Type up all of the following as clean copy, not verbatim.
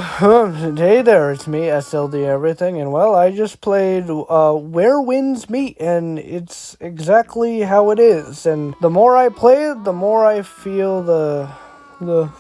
Hey there, it's me, SLD Everything, and well, I just played Where Winds Meet, and it's exactly how it is. And the more I play it, the more I feel the, the,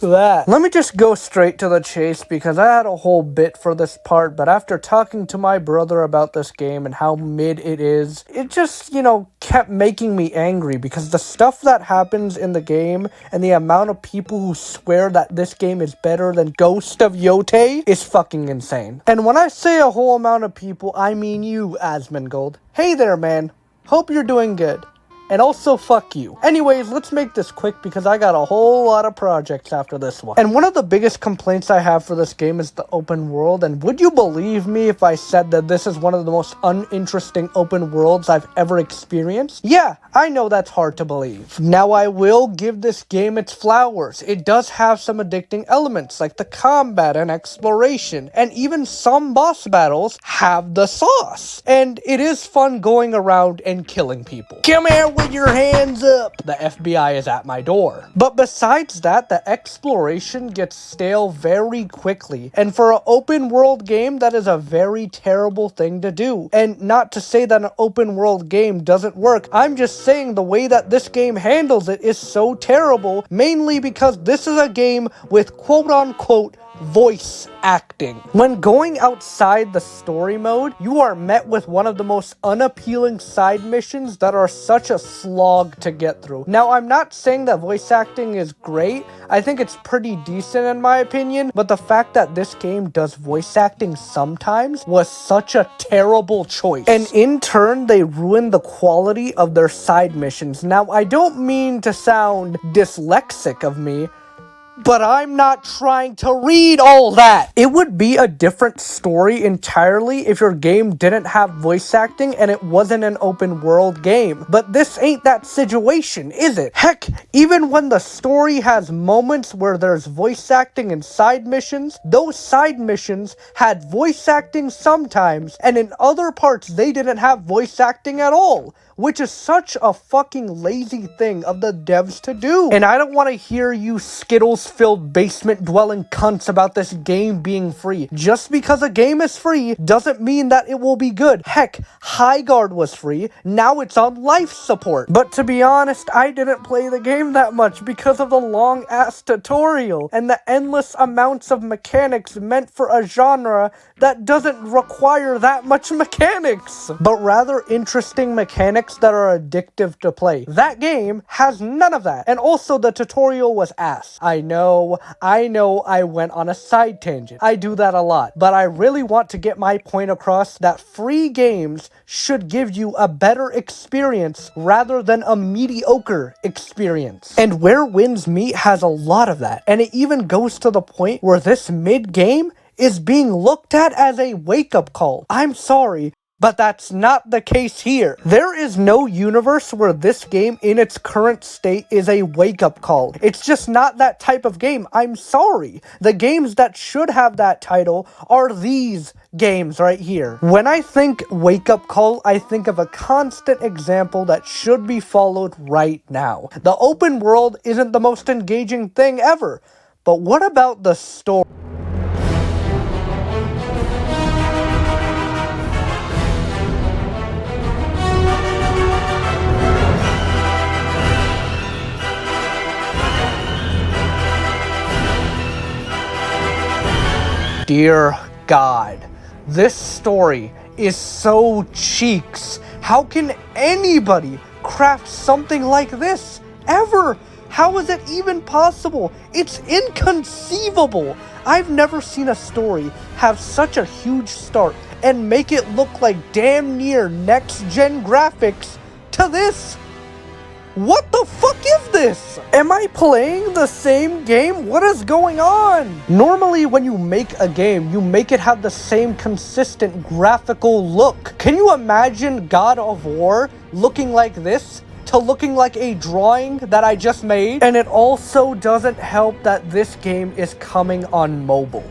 that. Let me just go straight to the chase because I had a whole bit for this part, but after talking to my brother about this game and how mid it is, it just, kept making me angry because the stuff that happens in the game and the amount of people who swear that this game is better than Ghost of Yote is fucking insane. And when I say a whole amount of people, I mean you, Asmongold. Hey there, man. Hope you're doing good. And also, fuck you. Anyways, let's make this quick because I got a whole lot of projects after this one. And one of the biggest complaints I have for this game is the open world. And would you believe me if I said that this is one of the most uninteresting open worlds I've ever experienced? Yeah, I know that's hard to believe. Now, I will give this game its flowers. It does have some addicting elements like the combat and exploration. And even some boss battles have the sauce. And it is fun going around and killing people. Come here with your hands up! The FBI is at my door. But besides that, the exploration gets stale very quickly. And for an open world game, that is a very terrible thing to do. And not to say that an open world game doesn't work, I'm just saying the way that this game handles it is so terrible, mainly because this is a game with quote-unquote voice acting. When going outside the story mode, you are met with one of the most unappealing side missions that are such a slog to get through. Now, I'm not saying that voice acting is great. I think it's pretty decent in my opinion, but the fact that this game does voice acting sometimes was such a terrible choice. And in turn, they ruin the quality of their side missions. Now, I don't mean to sound dyslexic of me, but I'm not trying to read all that. It would be a different story entirely if your game didn't have voice acting and it wasn't an open world game. But this ain't that situation, is it? Heck, even when the story has moments where there's voice acting in side missions, those side missions had voice acting sometimes, and in other parts they didn't have voice acting at all. Which is such a fucking lazy thing of the devs to do. And I don't want to hear you Skittles-filled basement-dwelling cunts about this game being free. Just because a game is free doesn't mean that it will be good. Heck, Highguard was free, now it's on life support. But to be honest, I didn't play the game that much because of the long-ass tutorial and the endless amounts of mechanics meant for a genre that doesn't require that much mechanics, but rather interesting mechanics that are addictive to play. That game has none of that. And also the tutorial was ass. I know I went on a side tangent. I do that a lot. But I really want to get my point across that free games should give you a better experience rather than a mediocre experience. And Where Winds Meet has a lot of that. And it even goes to the point where this mid-game is being looked at as a wake-up call. I'm sorry, but that's not the case here. There is no universe where this game in its current state is a wake-up call. It's just not that type of game. I'm sorry. The games that should have that title are these games right here. When I think wake-up call, I think of a constant example that should be followed right now. The open world isn't the most engaging thing ever, but what about the story? Dear God, this story is so cheeks. How can anybody craft something like this? Ever? How is it even possible? It's inconceivable. I've never seen a story have such a huge start and make it look like damn near next-gen graphics to this. What the fuck is this? Am I playing the same game? What is going on? Normally when you make a game, you make it have the same consistent graphical look. Can you imagine God of War looking like this to looking like a drawing that I just made? And it also doesn't help that this game is coming on mobile.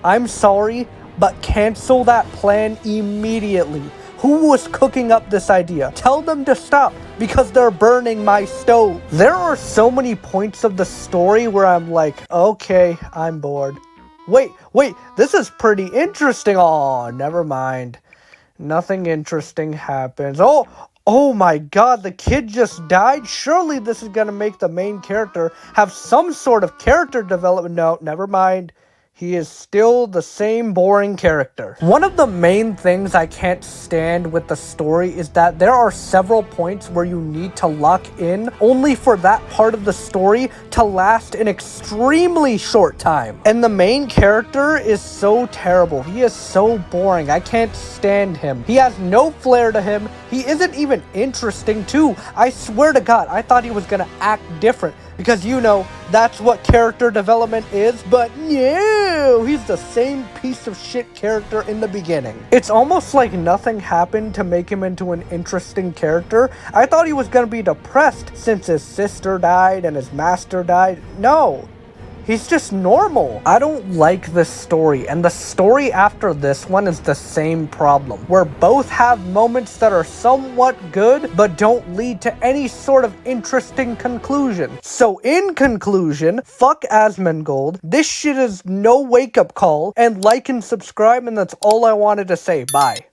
I'm sorry, but cancel that plan immediately. Who was cooking up this idea? Tell them to stop, because they're burning my stove. There are so many points of the story where I'm like, okay, I'm bored. Wait, this is pretty interesting. Oh, never mind. Nothing interesting happens. Oh my god, the kid just died? Surely this is gonna make the main character have some sort of character development. No, never mind. He is still the same boring character. One of the main things I can't stand with the story is that there are several points where you need to lock in only for that part of the story to last an extremely short time. And the main character is so terrible. He is so boring. I can't stand him. He has no flair to him. He isn't even interesting too. I swear to God, I thought he was gonna act different. Because, you know, that's what character development is, but no, he's the same piece of shit character in the beginning. It's almost like nothing happened to make him into an interesting character. I thought he was gonna be depressed since his sister died and his master died. No. He's just normal. I don't like this story, and the story after this one is the same problem, where both have moments that are somewhat good, but don't lead to any sort of interesting conclusion. So in conclusion, fuck Asmongold. This shit is no wake-up call, and like and subscribe, and that's all I wanted to say. Bye.